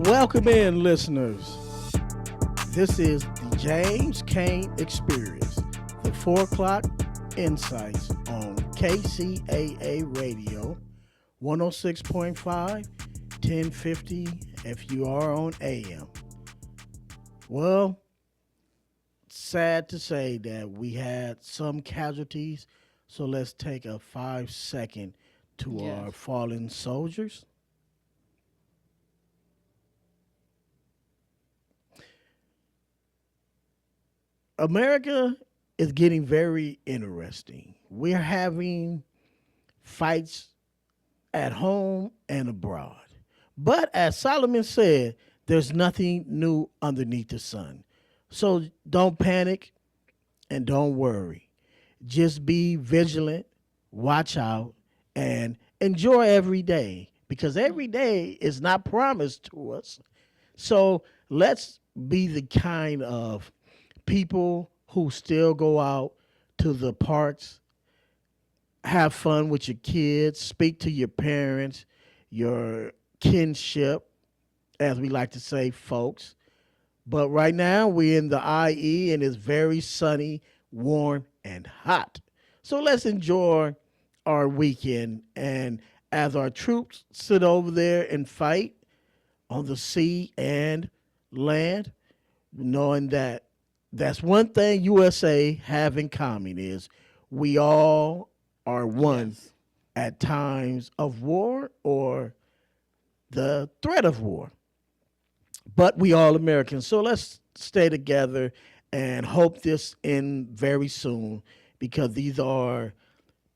Welcome in, listeners. This is the James Kane Experience, the 4 o'clock insights on KCAA Radio, 106.5, 1050 if you are on AM. Well, sad to say that we had some casualties, so let's take a 5 second to our Yes. fallen soldiers. America is getting very interesting. We're having fights at home and abroad. But as Solomon said, there's nothing new underneath the sun. So don't panic and don't worry. Just be vigilant, watch out, and enjoy every day because every day is not promised to us. So let's be the kind of people who still go out to the parks, have fun with your kids, speak to your parents, your kinship, as we like to say, folks. But right now we're in the IE and it's very sunny, warm, and hot. So let's enjoy our weekend. And as our troops sit over there and fight on the sea and land, knowing that that's one thing USA have in common is we all are one Yes. at times of war or the threat of war. But we all Americans. So let's stay together and hope this end very soon because these are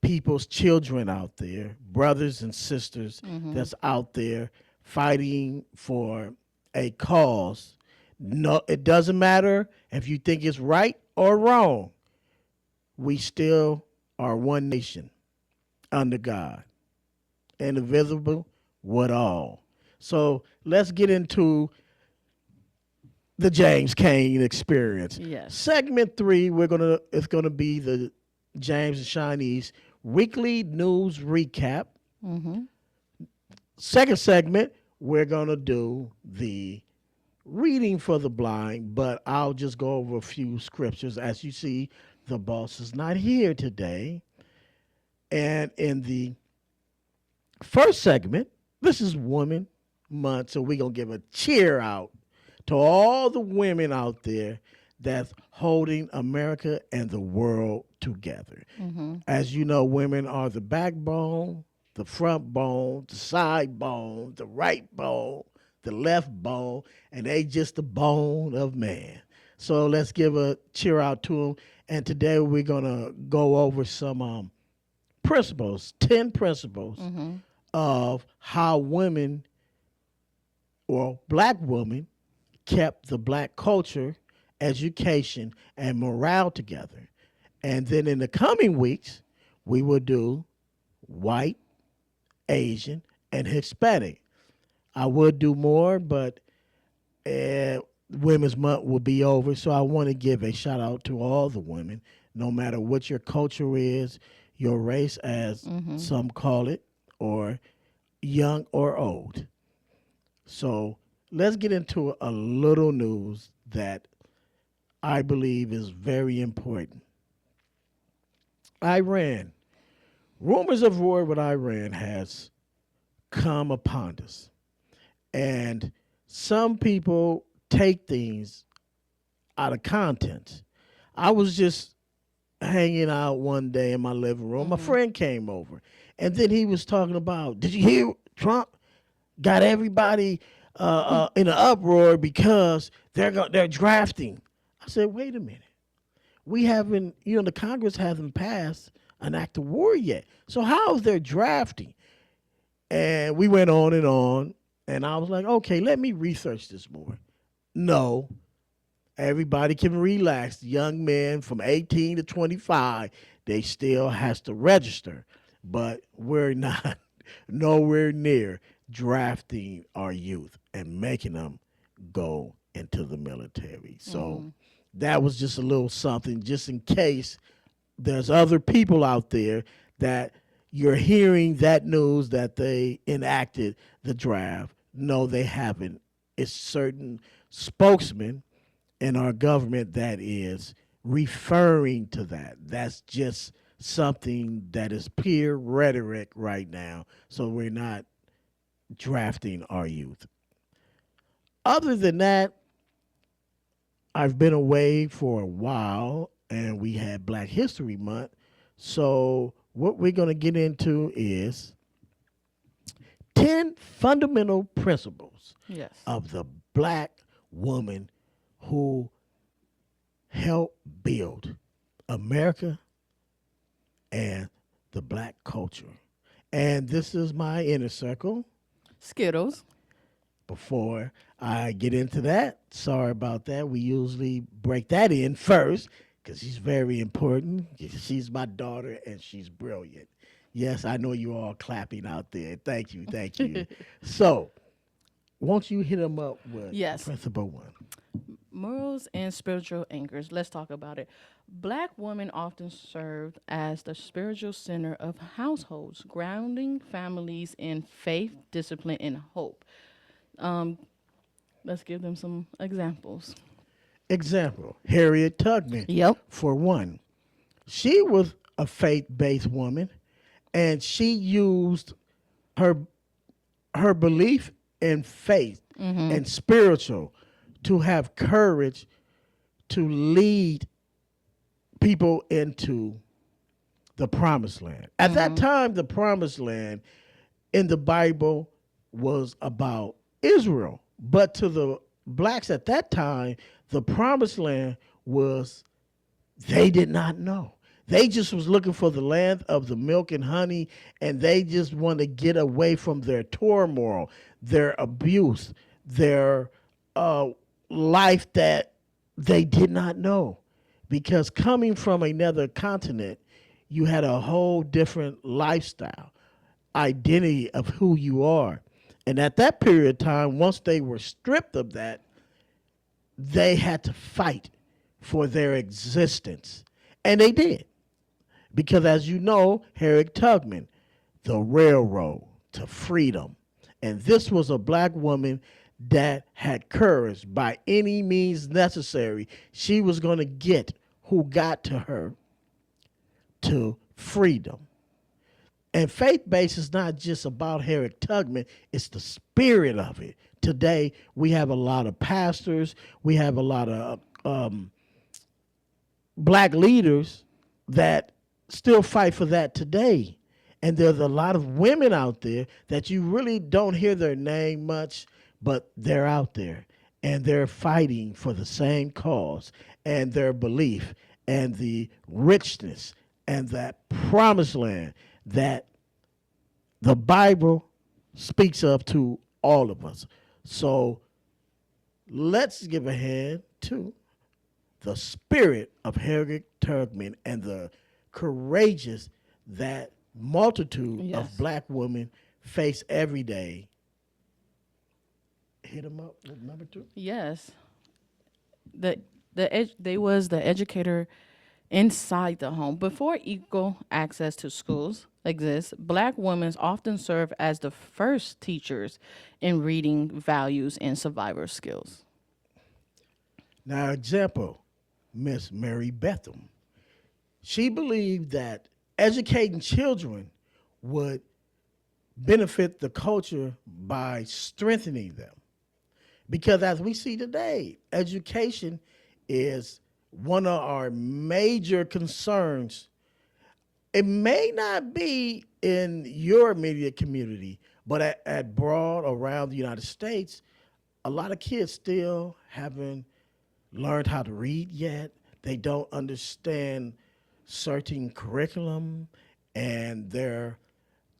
people's children out there, brothers and sisters Mm-hmm. that's out there fighting for a cause. No, it doesn't matter if you think it's right or wrong. We still are one nation under God, indivisible with all. So let's get into the James Kane experience. Yes. Segment three, it's gonna be the James and Shawnee's weekly news recap. Mm-hmm. Second segment, we're gonna do the reading for the blind, but I'll just go over a few scriptures. As you see, the boss is not here today. And in the first segment, this is Women Month, so we're going to give a cheer out to all the women out there that's holding America and the world together. Mm-hmm. As you know, women are the backbone, the front bone, the side bone, the right bone, the left bone, and they just the bone of man. So let's give a cheer out to them. And today we're gonna go over some principles, 10 principles Mm-hmm. of how women or black women kept the black culture, education, and morale together. And then in the coming weeks, we will do white, Asian, and Hispanic. I would do more, but uh, Women's Month will be over. So I want to give a shout out to all the women, no matter what your culture is, your race, as Mm-hmm. some call it, or young or old. So let's get into a little news that I believe is very important. Iran. Rumors of war with Iran has come upon us. And some people take things out of context. I was just hanging out one day in my living room. My Mm-hmm. friend came over, and then he was talking about, did you hear Trump got everybody in an uproar because they're drafting? I said, wait a minute. We haven't, the Congress hasn't passed an act of war yet. So how is there drafting? And we went on, and I was like, okay, let me research this more. No, everybody can relax. Young men from 18 to 25, they still has to register. But we're not nowhere near drafting our youth and making them go into the military. So Mm-hmm. that was just a little something, just in case there's other people out there that you're hearing that news that they enacted the draft. No, they haven't it's certain spokesmen in our government that is referring to that. That's just something that is pure rhetoric right now. So we're not drafting our youth. Other than that, I've been away for a while and we had Black History Month. So what we're going to get into is 10 fundamental principles Yes. of the black woman who helped build America and the black culture. And this is my inner circle. Skittles. Before I get into that, sorry about that. We usually break that in first because she's very important. She's my daughter and she's brilliant. Yes, I know you all clapping out there. Thank you, thank you. So, won't you hit them up with Yes. principle one? Morals and spiritual anchors. Let's talk about it. Black women often served as the spiritual center of households, grounding families in faith, discipline, and hope. Um, let's give them some examples. Example, Harriet Tubman, Yep. for one. She was a faith based woman and she used her her belief in faith and spiritual to have courage to lead people into the promised land. At that time, the promised land in the Bible was about Israel. But to the blacks at that time, the promised land was they did not know. They just was looking for the land of the milk and honey, and they just wanted to get away from their turmoil, their abuse, their uh, life that they did not know. Because coming from another continent, you had a whole different lifestyle, identity of who you are. And at that period of time, once they were stripped of that, they had to fight for their existence. And they did. Because as you know, Harriet Tubman, the railroad to freedom. And this was a black woman that had courage by any means necessary. She was going to get who got to her to freedom. And faith based is not just about Harriet Tubman, it's the spirit of it. Today, we have a lot of pastors, we have a lot of black leaders that still fight for that today. And there's a lot of women out there that you really don't hear their name much, but they're out there and they're fighting for the same cause and their belief and the richness and that promised land that the Bible speaks of to all of us. So let's give a hand to the spirit of Harriet Tubman and the courageous that multitude of Yes. black women face every day. Hit them up with number two. Yes. They was the educator inside the home. Before equal access to schools exists, black women often serve as the first teachers in reading, values, and survivor skills. Now, example, Miss Mary Betham. She believed that educating children would benefit the culture by strengthening them. Because as we see today, education is one of our major concerns. It may not be in your immediate community, but at broad around the United States, a lot of kids still haven't learned how to read yet. They don't understand certain curriculum and they're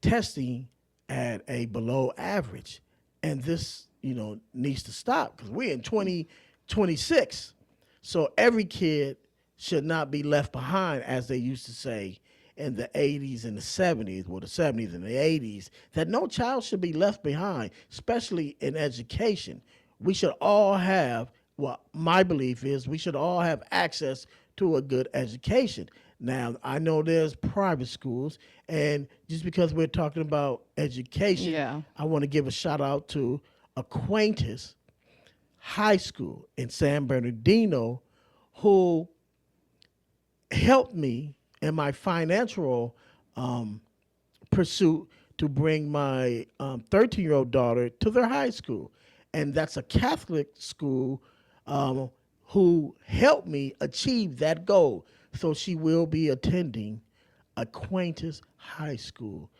testing at a below average. And this, needs to stop because we're in 2026. So every kid should not be left behind, as they used to say in the 80s and the 70s, well, the 70s and the 80s, that no child should be left behind, especially in education. We should all have, well, my belief is we should all have access to a good education. Now, I know there's private schools, and just because we're talking about education, Yeah. I want to give a shout out to Acquaintance High School in San Bernardino, who helped me in my financial um, pursuit to bring my 13-year-old daughter to their high school. And that's a Catholic school um, who helped me achieve that goal. So she will be attending Acquaintance High School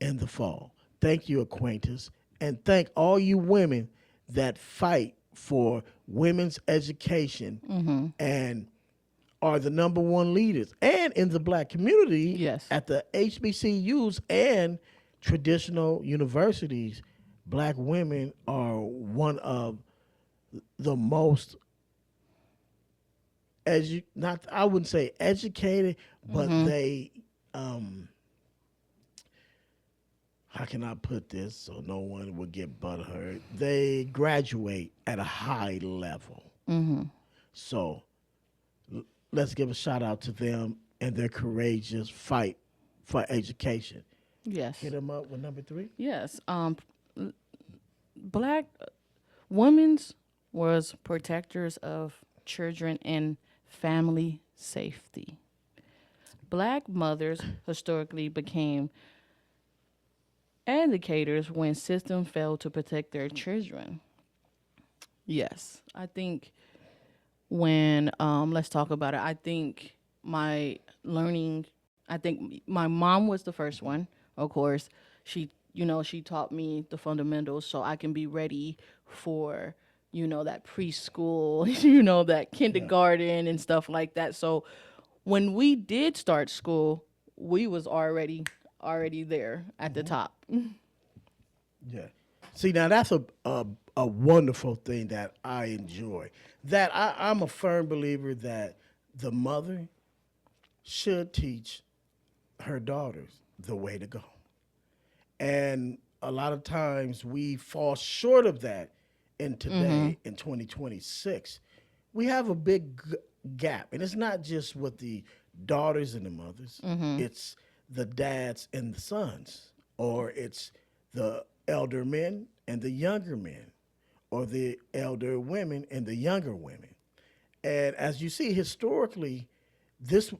in the fall. Thank you, Acquaintance. And thank all you women that fight for women's education and are the number one leaders. And in the black community, Yes. at the HBCUs and traditional universities, black women are one of the most not I wouldn't say educated, but they how can I put this so no one would get butthurt? They graduate at a high level. So let's give a shout out to them and their courageous fight for education. Yes. Hit them up with number 3. Yes. Black women's was protectors of children and family safety. Black mothers historically became educators when systems failed to protect their children. Yes, I think when let's talk about it. I think my learning. I think my mom was the first one. Of course, she taught me the fundamentals so I can be ready for that preschool, that Yeah. kindergarten and stuff like that. So when we did start school, we was already there at the top. Yeah. See, now that's a wonderful thing that I enjoy. I'm a firm believer that the mother should teach her daughters the way to go. And a lot of times we fall short of that in today, in 2026. We have a big gap. And it's not just with the daughters and the mothers, it's the dads and the sons, or it's the elder men and the younger men, or the elder women and the younger women. And as you see historically, this,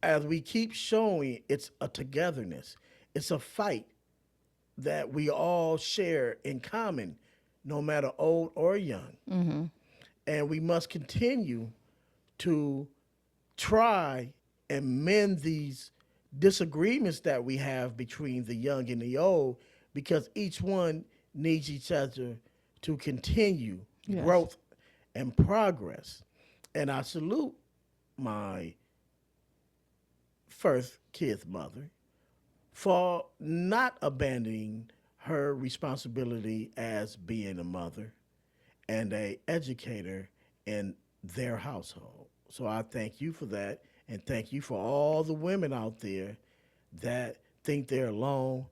as we keep showing, it's a togetherness. It's a fight that we all share in common, no matter old or young. And we must continue to try and mend these disagreements that we have between the young and the old, because each one needs each other to continue Yes. growth and progress. And I salute my first kid's mother for not abandoning her responsibility as being a mother and a educator in their household. So I thank you for that, and thank you for all the women out there that think they're alone.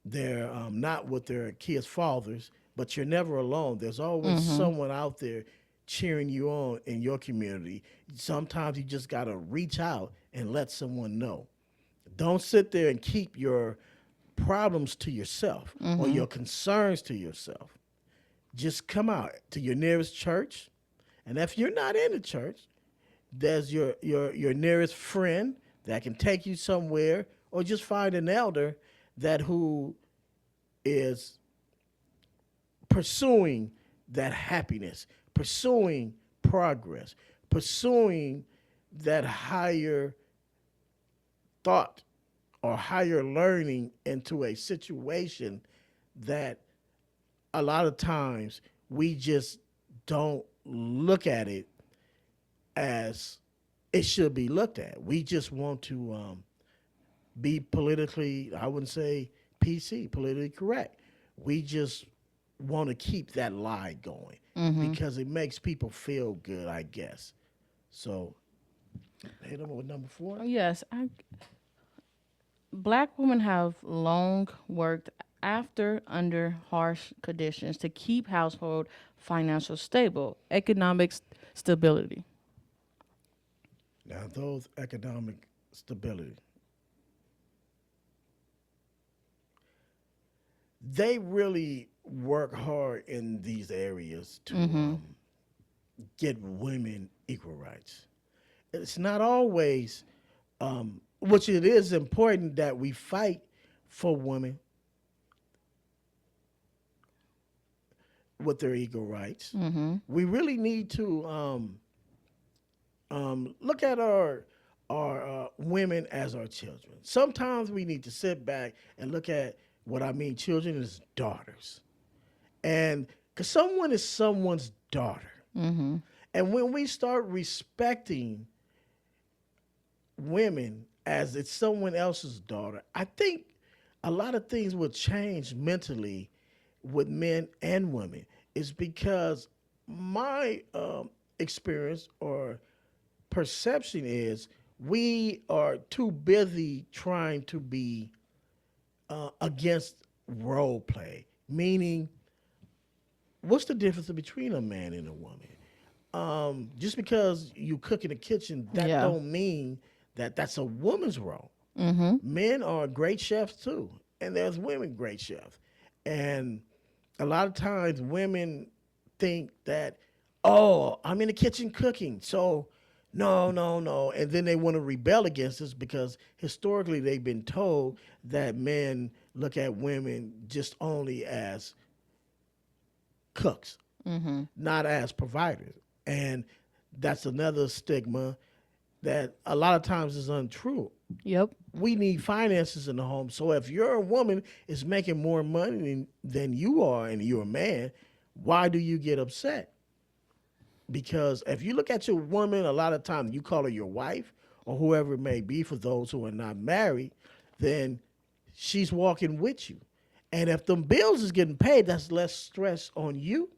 They're not with their kids' fathers, but you're never alone. There's always someone out there cheering you on in your community. Sometimes you just got to reach out and let someone know. Don't sit there and keep your problems to yourself or your concerns to yourself. Just come out to your nearest church. And if you're not in the church, there's your nearest friend that can take you somewhere, or just find an elder that who is pursuing that happiness, pursuing progress, pursuing that higher thought or higher learning into a situation that a lot of times we just don't look at it as it should be looked at. We just want to be politically, I wouldn't say PC, politically correct. We just want to keep that lie going because it makes people feel good, I guess. So, hit them with number 4. Yes, Black women have long worked after under harsh conditions to keep household financial stable, economic stability. Now, those economic stability, they really work hard in these areas to Mm-hmm. get women equal rights. It's not always, which it is important that we fight for women with their equal rights. Mm-hmm. We really need to look at our women as our children. Sometimes we need to sit back and look at what I mean children as daughters, and because someone is someone's daughter, Mm-hmm. and when we start respecting women as it's someone else's daughter, I think a lot of things will change mentally with men and women. Is because my experience or perception is we are too busy trying to be against role play. Meaning, what's the difference between a man and a woman? Just because you cook in the kitchen, that Yeah. don't mean that that's a woman's role. Mm-hmm. Men are great chefs too, and there's women great chefs. And a lot of times women think that, oh, I'm in the kitchen cooking, so no, no, no. And then they want to rebel against us because historically they've been told that men look at women just only as cooks, Mm-hmm. not as providers. And that's another stigma that a lot of times is untrue. Yep. We need finances in the home. So if your woman is making more money than you are and you're a man, why do you get upset? Because if you look at your woman, a lot of times you call her your wife or whoever it may be for those who are not married, then she's walking with you. And if them bills is getting paid, that's less stress on you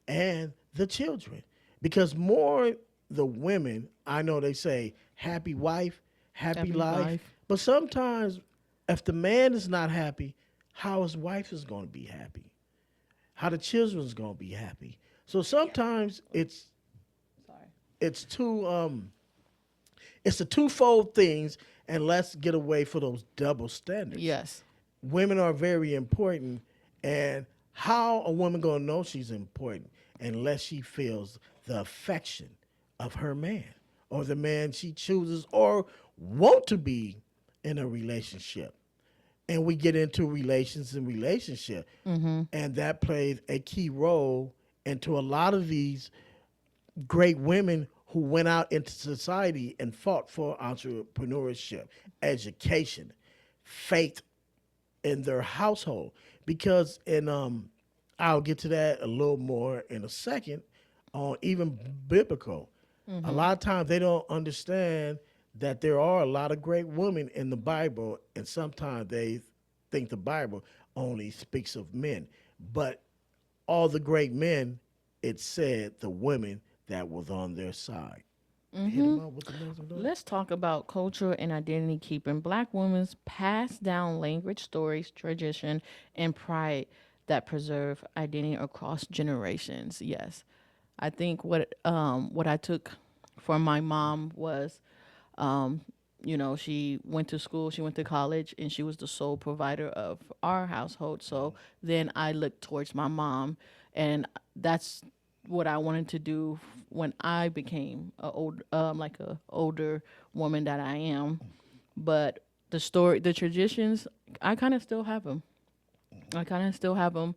and the children. Because more the women, I know they say happy wife, happy Happy life. life. But sometimes if the man is not happy, how his wife is going to be happy? How the children's going to be happy? So sometimes Sorry. it's two it's a twofold things, and let's get away for those double standards. Yes. Women are very important, and how a woman gonna know she's important unless she feels the affection of her man or the man she chooses or want to be in a relationship. And we get into relations and relationship, Mm-hmm. and that plays a key role into a lot of these great women who went out into society and fought for entrepreneurship, education, faith in their household. Because and I'll get to that a little more in a second on even biblical. A Mm-hmm. lot of times they don't understand that there are a lot of great women in the Bible, and sometimes they think the Bible only speaks of men. But all the great men, it said the women that was on their side. Hit Mm-hmm. them up with the names I'm doing. Let's talk about culture and identity keeping. Black women's pass down language, stories, tradition, and pride that preserve identity across generations. Yes, I think what I took from my mom was, um, she went to school, she went to college, and she was the sole provider of our household. So then I looked towards my mom, and that's what I wanted to do when I became like a older woman that I am. But the traditions, I kind of still have them. I kind of still have them.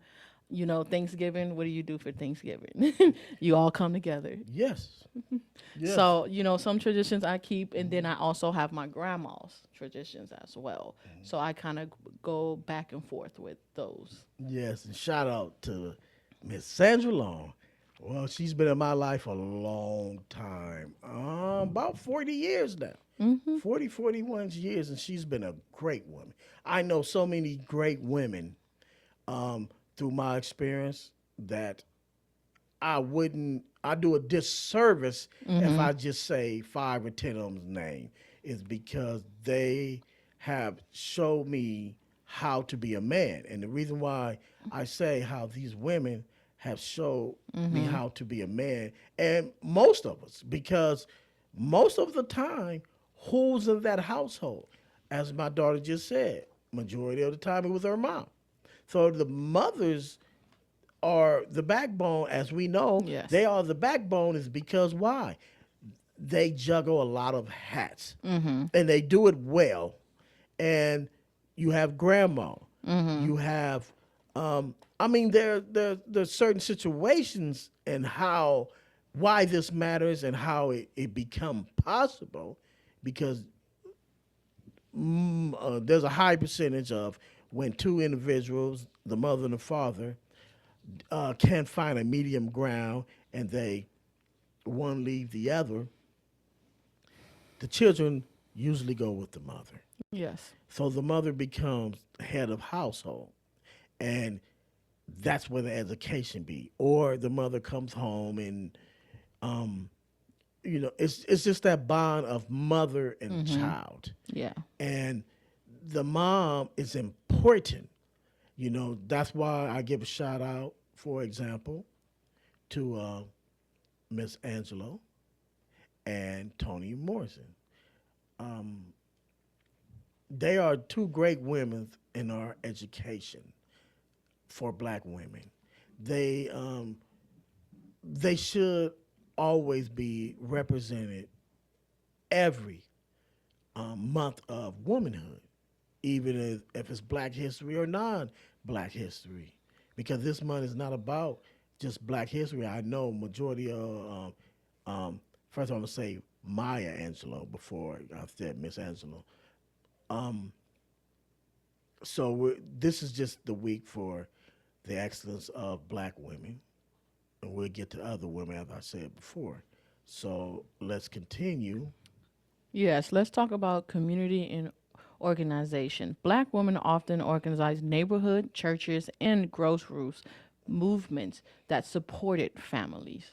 Thanksgiving. What do you do for Thanksgiving? You all come together. Yes. Yes. So, some traditions I keep, and then I also have my grandma's traditions as well. So I kind of go back and forth with those. Yes. And shout out to Miss Sandra Long. Well, she's been in my life a long time. About 40 years now. Mm-hmm. 40, 41 years, and she's been a great woman. I know so many great women through my experience that I do a disservice if Mm-hmm. I just say 5 or 10 of them's name. Is because they have showed me how to be a man. And the reason why I say how these women have showed me Mm-hmm. how to be a man, and most of us, because most of the time, who's in that household? As my daughter just said, majority of the time it was her mom. So the mothers are the backbone, as we know. They Yes. are the backbone is because why? They juggle a lot of hats, and they do it well. And you have grandma, you have, I mean, there's certain situations and how why this matters and how it become possible, because there's a high percentage of when two individuals, the mother and the father, can't find a medium ground and they one leave the other, the children usually go with the mother. Yes. So the mother becomes head of household, and that's where the education be. Or the mother comes home and it's just that bond of mother and child. Yeah. And the mom is important. That's why I give a shout out, for example, to Miss Angelo and Toni Morrison. They are two great women in our education for black women. They they should always be represented every month of womanhood, even if it's Black History or non-Black History, because this month is not about just Black History. I know majority of first I'm gonna say Maya Angelou before I said Miss Angelou. So this is just the week for the excellence of Black women, and we'll get to other women as I said before. So let's continue. Yes, let's talk about community and organization. Black women often organize neighborhood, churches, and grassroots movements that supported families.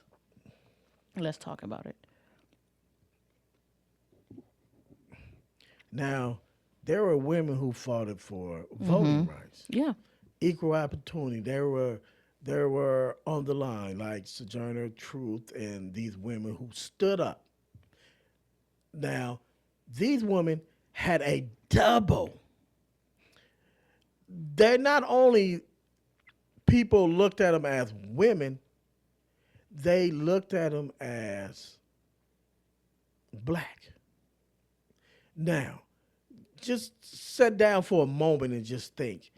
Let's talk about it. Now, there were women who fought it for voting rights, Yeah. equal opportunity. There were on the line like Sojourner Truth and these women who stood up. Now, these women had a double. They're not only people looked at them as women, they looked at them as black. Now, just sit down for a moment and just think.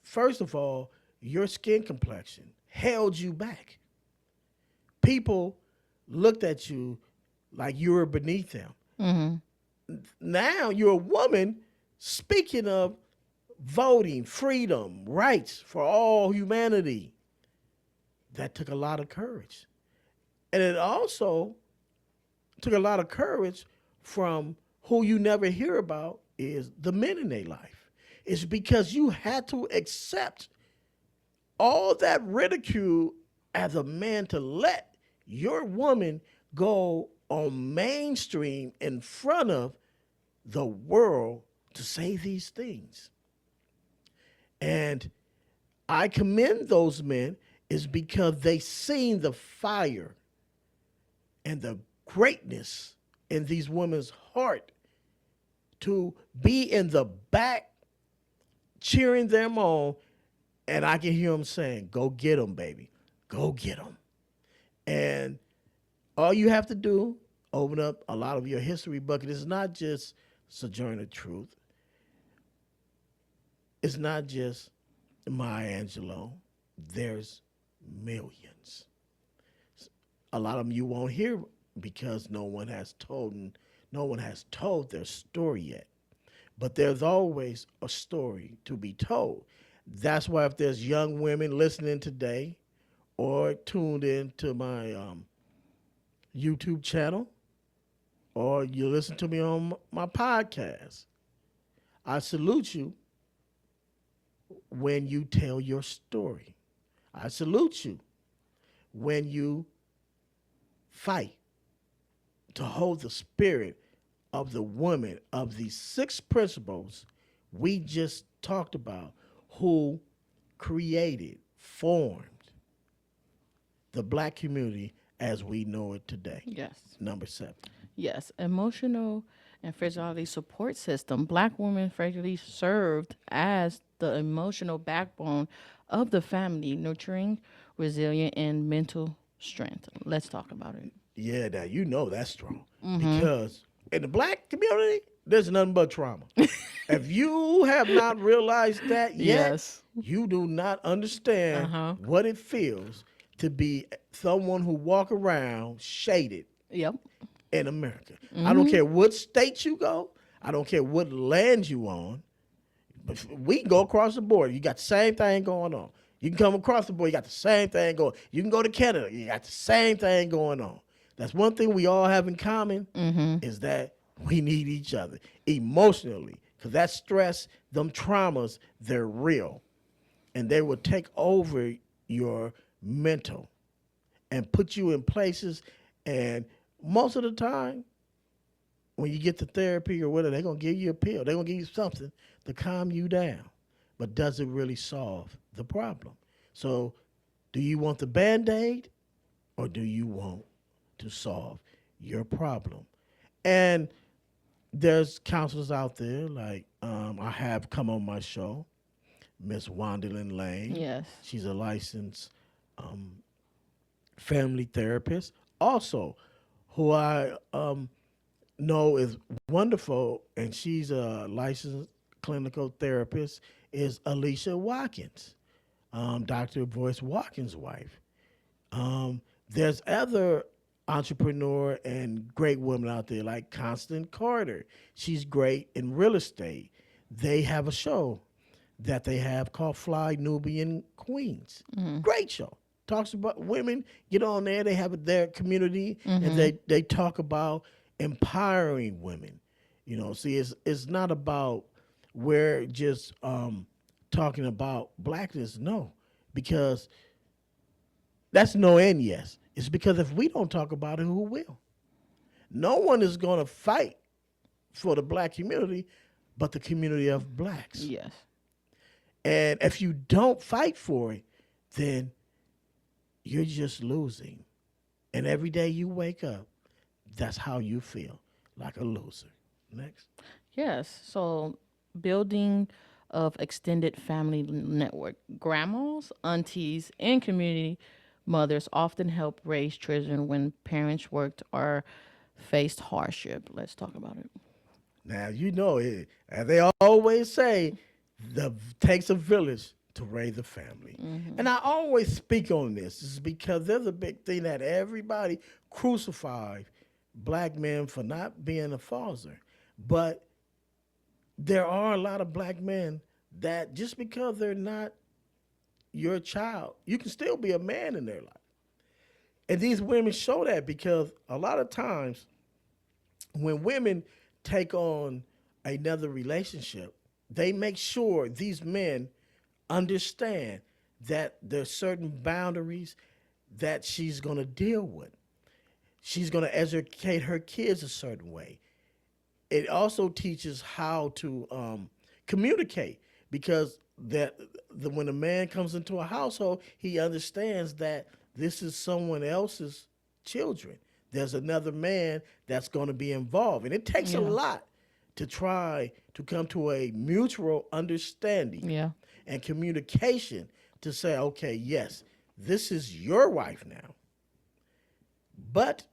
First of all, your skin complexion held you back. People looked at you like you were beneath them. Now you're a woman speaking of voting, freedom, rights for all humanity. That took a lot of courage. And it also took a lot of courage from who you never hear about is the men in their life. It's because you had to accept all that ridicule as a man to let your woman go on mainstream in front of the world to say these things. And I commend those men is because they seen the fire and the greatness in these women's heart to be in the back cheering them on. And I can hear them saying, go get them, baby. Go get them. And all you have to do, open up a lot of your history bucket. It's not just Sojourner Truth. It's not just Maya Angelou. There's millions. A lot of them you won't hear because no one has told their story yet. But there's always a story to be told. That's why if there's young women listening today or tuned in to my YouTube channel or you listen to me on my podcast, I salute you when you tell your story. I salute you when you fight to hold the spirit of the woman of these six principles we just talked about who created, formed the black community as we know it today. Yes. Number 7. Yes, emotional and fragility support system. Black women fragilely served as the emotional backbone of the family, nurturing, resilient, and mental strength. Let's talk about it. Yeah, now you know that's strong because in the black community, there's nothing but trauma. If you have not realized that yet, Yes. you do not Uh understand huh. what it feels to be someone who walk around shaded Yep. in America. I don't Mm-hmm. care what state you go. I don't care what land you on. But we can go across the border. You got the same thing going on. You can come across the border. You got the same thing going. You can go to Canada. You got the same thing going on. That's one thing we all have in common Mm-hmm. is that we need each other emotionally. Because that stress, them traumas, they're real. And they will take over your mental and put you in places. And most of the time, when you get to therapy or whatever, they're gonna give you a pill. They're gonna give you something to calm you down. But does it really solve the problem? So do you want the band-aid or do you want to solve your problem? And there's counselors out there like I have come on my show, Miss Wandalyn Lane. Yes. She's a licensed family therapist. Also, who I know is wonderful, and she's a licensed clinical therapist, is Alicia Watkins, Dr. Boyce Watkins' wife. There's other entrepreneur and great women out there like Constance Carter. She's great in real estate. They have a show that they have called Fly Nubian Queens. Great show. Talks about women, get on there, they have their community and they talk about empowering women. You know, see it's not about we're just talking about blackness, no. Because that's no and yes. It's because if we don't talk about it, who will? No one is gonna fight for the black community but the community of blacks. Yes. And if you don't fight for it, then you're just losing. And every day you wake up, that's how you feel, like a loser. Next. Yes. So, building of extended family network. Grandmas, aunties, and community mothers often help raise children when parents worked or faced hardship. Let's talk about it. Now you know it, as they always say, the takes a village to raise a family. And I always speak on this is because there's a big thing that everybody crucified black men for not being a father. But there are a lot of black men that just because they're not your child, you can still be a man in their life. And these women show that because a lot of times when women take on another relationship, they make sure these men understand that there's certain boundaries that she's going to deal with. She's going to educate her kids a certain way. It also teaches how to communicate because when a man comes into a household, he understands that this is someone else's children. There's another man that's going to be involved, and it takes a Yeah. lot to try to come to a mutual understanding Yeah. and communication to say, okay, yes, this is your wife now, but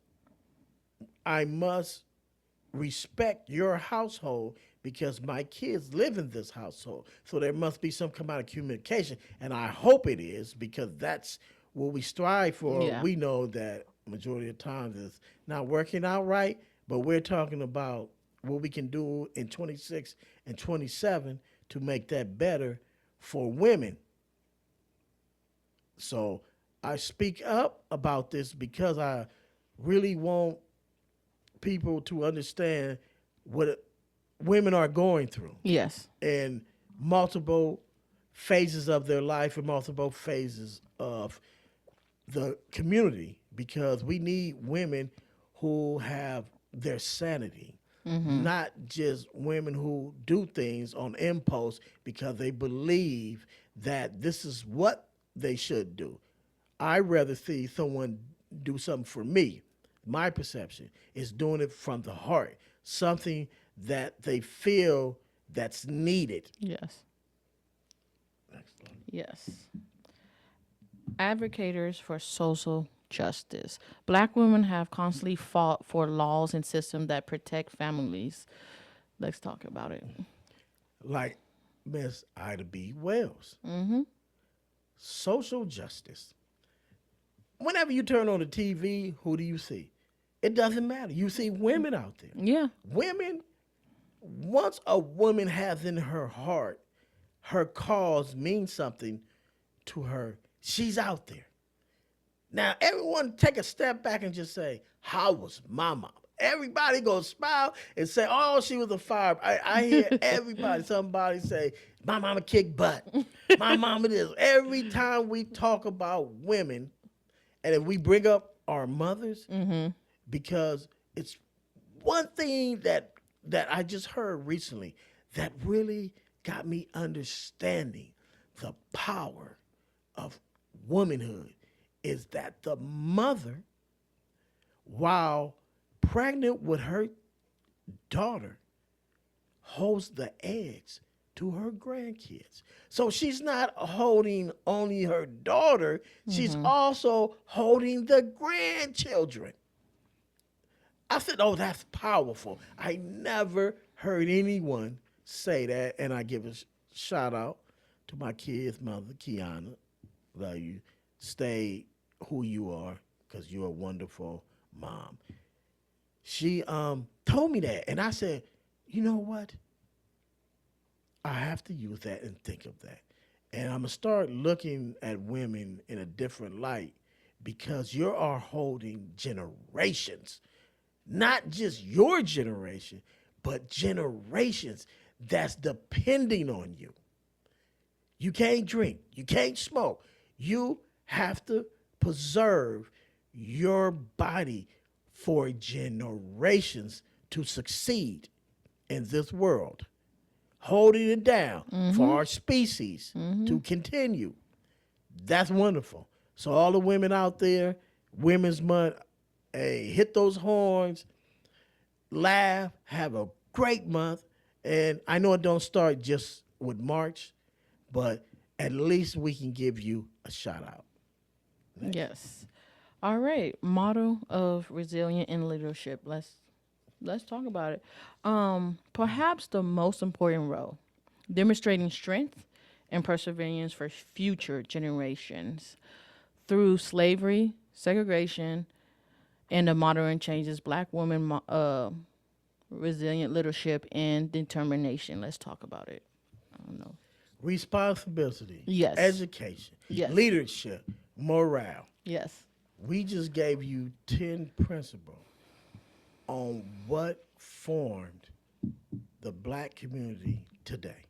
I must respect your household because my kids live in this household. So there must be some kind of communication. And I hope it is because that's what we strive for. Yeah. We know that majority of times it's not working out right, but we're talking about what we can do in 26 and 27 to make that better for women. So I speak up about this because I really want people to understand what women are going through Yes. in multiple phases of their life and multiple phases of the community because we need women who have their sanity, not just women who do things on impulse because they believe that this is what they should do. I rather see someone do something for me my perception, is doing it from the heart, something that they feel that's needed. Yes. Yes. Advocators for social justice. Black women have constantly fought for laws and systems that protect families. Let's talk about it. Like Miss Ida B. Wells. Mm-hmm. Social justice. Whenever you turn on the TV, who do you see? It doesn't matter. You see women out there. Yeah. Women, once a woman has in her heart, her cause means something to her, she's out there. Now, everyone take a step back and just say, how was my mom? Everybody go smile and say, oh, she was a fire. I hear everybody, somebody say, my mama kicked butt. My mama this. Every time we talk about women, and if we bring up our mothers, because it's one thing that I just heard recently that really got me understanding the power of womanhood is that the mother, while pregnant with her daughter, holds the eggs to her grandkids. So she's not holding only her daughter, she's also holding the grandchildren. I said, oh, that's powerful. I never heard anyone say that, and I give a shout out to my kid's mother, Kiana. Love you. Stay who you are, because you're a wonderful mom. She told me that, and I said, you know what? I have to use that and think of that. And I'm going to start looking at women in a different light because you are holding generations, not just your generation, but generations that's depending on you. You can't drink, you can't smoke. You have to preserve your body for generations to succeed in this world, holding it down for our species to continue. That's wonderful. So all the women out there, Women's Month, hey, hit those horns, laugh, have a great month. And I know it don't start just with March, but at least we can give you a shout out. Yes. All right. Model of resilient in leadership. Let's talk about it. Perhaps the most important role, demonstrating strength and perseverance for future generations through slavery, segregation, and the modern changes. Black women, resilient leadership and determination. Let's talk about it. I don't know. Responsibility, Yes. education, Yes. leadership, morale. Yes. We just gave you 10 principles on what formed the black community today.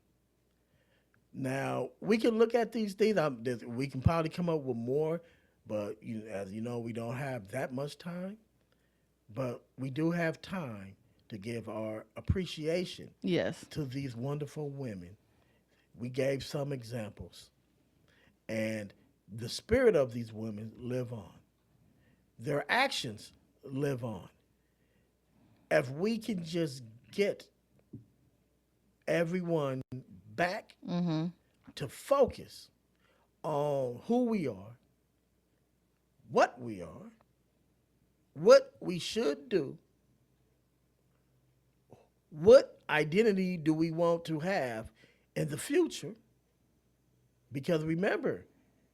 Now, we can look at these things. We can probably come up with more, but as you know, we don't have that much time. But we do have time to give our appreciation Yes. to these wonderful women. We gave some examples, and the spirit of these women live on. Their actions live on. If we can just get everyone back to focus on who we are, what we should do, what identity do we want to have in the future? Because remember,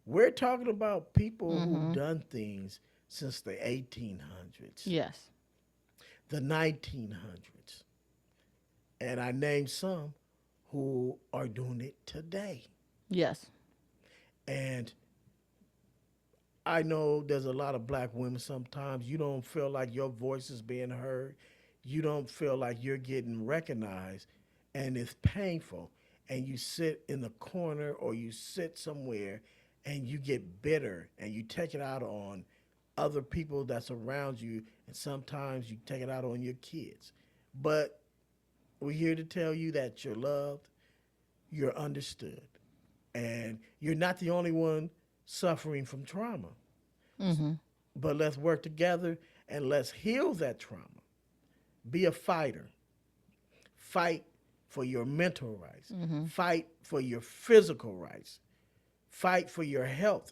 we're talking about people who've done things since the 1800s, Yes. the 1900s, and I named some who are doing it today. Yes. And I know there's a lot of black women sometimes you don't feel like your voice is being heard. You don't feel like you're getting recognized, and it's painful. And you sit in the corner or you sit somewhere and you get bitter and you take it out on other people that's around you, and sometimes you take it out on your kids. But we're here to tell you that you're loved, you're understood, and you're not the only one suffering from trauma. But let's work together and let's heal that trauma. Be a fighter. Fight for your mental rights. Fight for your physical rights. Fight for your health.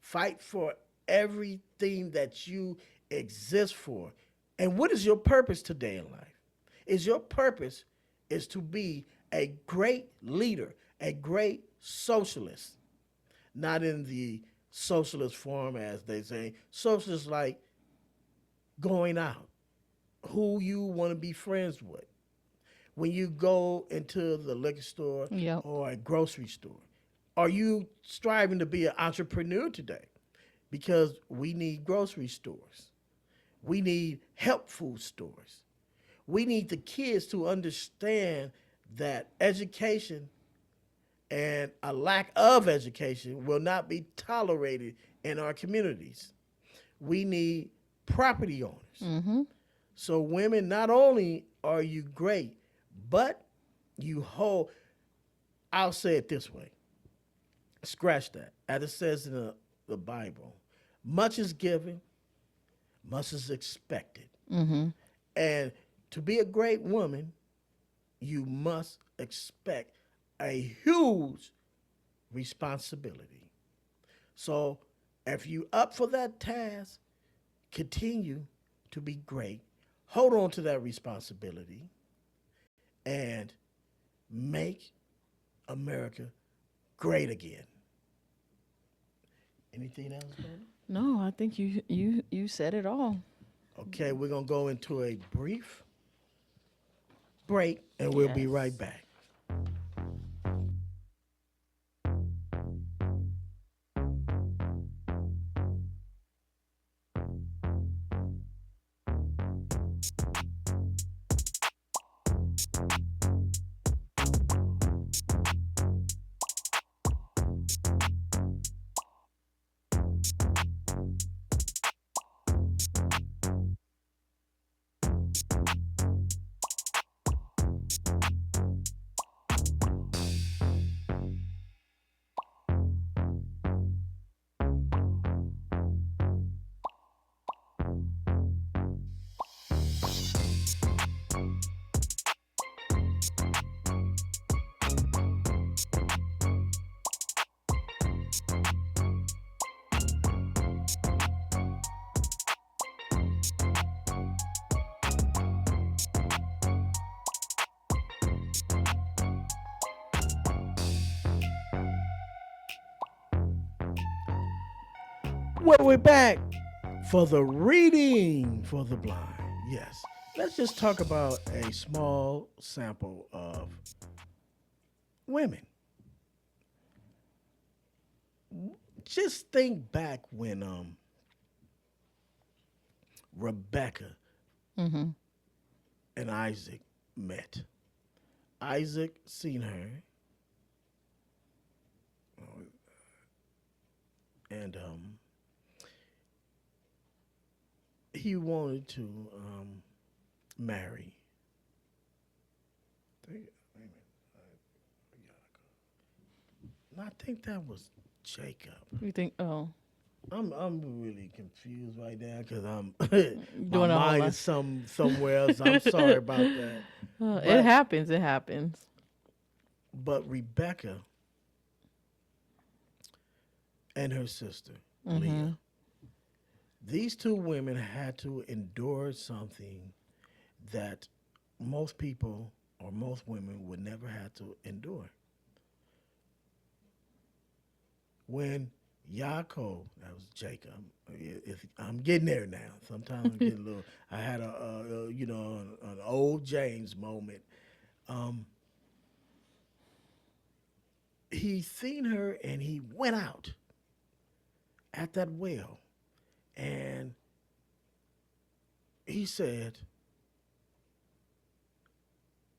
Fight for everything that you exist for. And what is your purpose today in life? Is your purpose is to be a great leader, a great socialist, not in the socialist form as they say. Socialist like going out, who you want to be friends with. When you go into the liquor store Yep. or a grocery store, are you striving to be an entrepreneur today? Because we need grocery stores. We need health food stores. We need the kids to understand that education and a lack of education will not be tolerated in our communities. We need property owners. So, women, not only are you great, but you hold, I'll say it this way, scratch that. As it says in the Bible, much is given, much is expected. And to be a great woman, you must expect a huge responsibility. So if you up for that task, continue to be great. Hold on to that responsibility and make America great again. Anything else, Brenda? No, I think you said it all. Okay, we're going to go into a brief break and we'll be right Yes. back. Well, we're back for the reading for the blind. Yes. Let's just talk about a small sample of women. Just think back when Rebecca and Isaac met. Isaac seen her, and he wanted to marry. Wait a minute. I think that was Jacob. You think? Oh, I'm really confused right now because I'm my doing a whole mind lot. is somewhere else. I'm sorry about that. It But happens. It happens. Rebecca and her sister Leah, these two women had to endure something that most people or most women would never have to endure. When Yaakov, that was Jacob. I'm getting there now. Sometimes I'm getting a little. I had an old James moment. Um, he seen her and he went out at that well, and he said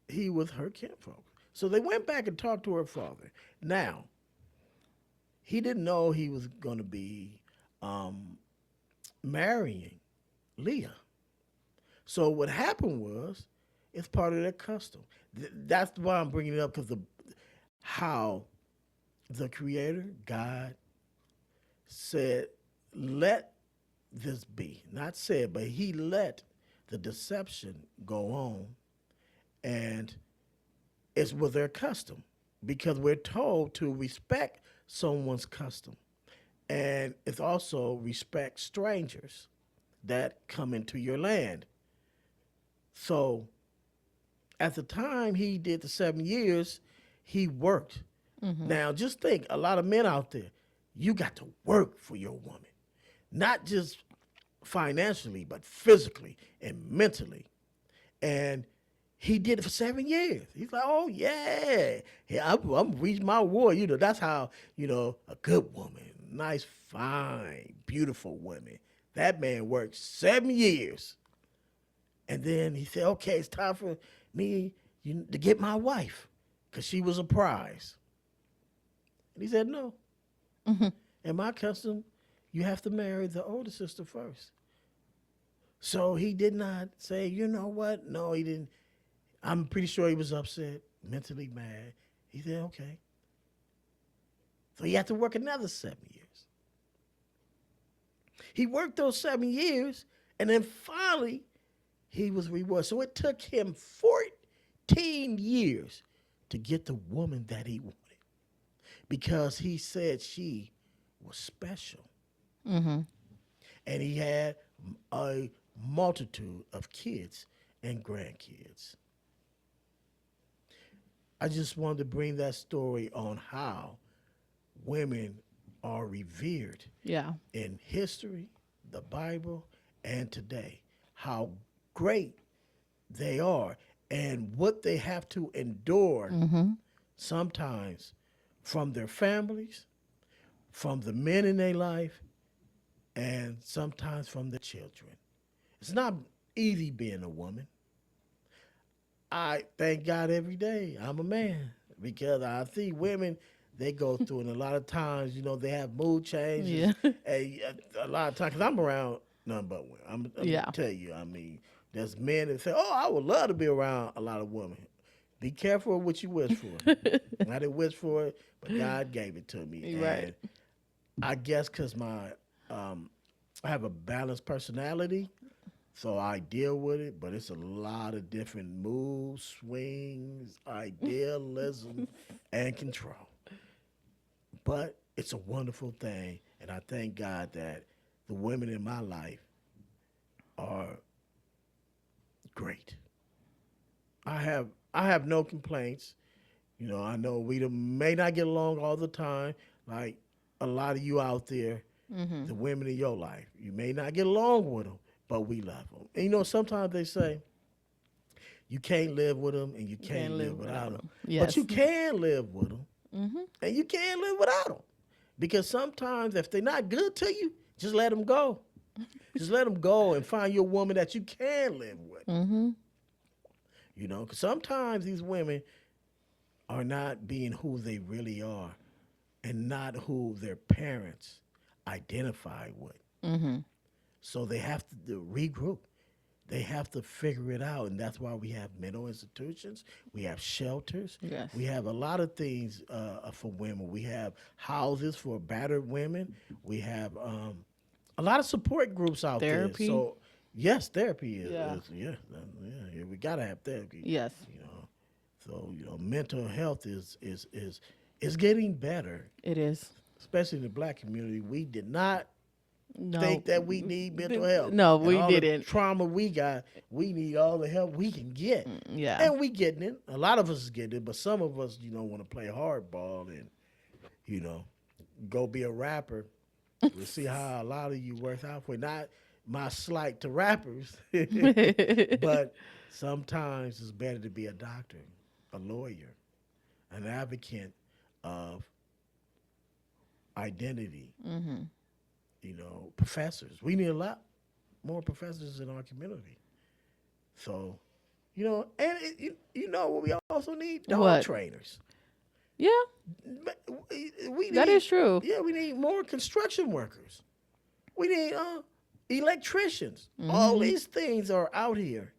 he was her kinfolk. So they went back and talked to her father. Now he didn't know he was going to be um, marrying Leah. So what happened was, it's part of their custom. That's why I'm bringing it up because how the Creator God said, let this be. Not said, but he let the deception go on, and it's with their custom because we're told to respect someone's custom. And it's also respect strangers that come into your land. So at the time he did the 7 years, he worked. Now just think, a lot of men out there, you got to work for your woman, not just financially, but physically and mentally. And he did it for 7 years. He's like, oh yeah, yeah, I'm reaching my reward. That's how a good woman, nice, fine, beautiful woman. That man worked 7 years, and then he said, okay, it's time for me to get my wife, because she was a prize. And he said, no. In my custom, you have to marry the older sister first. So he did not say, you know what? No, he didn't. I'm pretty sure he was upset, mentally mad. He said, okay. So he had to work another 7 years. He worked those 7 years, and then finally he was rewarded. So it took him 14 years to get the woman that he wanted, because he said she was special. And he had a multitude of kids and grandkids. I just wanted to bring that story on how women are revered Yeah. in history, the Bible, and today. How great they are and what they have to endure sometimes from their families, from the men in their life, and sometimes from the children. It's not easy being a woman. I thank God every day I'm a man, because I see women, they go through, and a lot of times, they have mood changes. Yeah. And a lot of times, because I'm around none but women. I'm Yeah. going to tell you, I mean, there's men that say, oh, I would love to be around a lot of women. Be careful what you wish for. I didn't wish for it, but God gave it to me. Right. And I guess because I have a balanced personality, so I deal with it, but it's a lot of different moves, swings, idealism, and control. But it's a wonderful thing, and I thank God that the women in my life are great. I have no complaints. I know we may not get along all the time, like a lot of you out there, the women in your life. You may not get along with them, but we love them. And sometimes they say you can't live with them and you can't live without them. But Yes. you can live with them and you can live without them. Because sometimes if they're not good to you, just let them go. Just let them go and find your woman that you can live with. Because sometimes these women are not being who they really are and not who their parents identify with. So they have to regroup. They have to figure it out. And that's why we have mental institutions. We have shelters. Yes. We have a lot of things for women. We have houses for battered women. We have a lot of support groups out Therapy. there. So, yes, therapy Yeah. yeah, we got to have therapy. Yes. So, mental health is getting better, It is. especially in the black community. We did not No. think that we need mental health. No, And we all the didn't. trauma we got, we need all the help we can get. Yeah. And we getting it. A lot of us is getting it, but some of us, want to play hardball and, go be a rapper. We'll see how a lot of you work out for. Not my slight to rappers, but sometimes it's better to be a doctor, a lawyer, an advocate of identity. Professors. We need a lot more professors in our community. So, and what we also need? Dog What? trainers. Yeah. But we That need- is true. Yeah, we need more construction workers. We need electricians. All these things are out here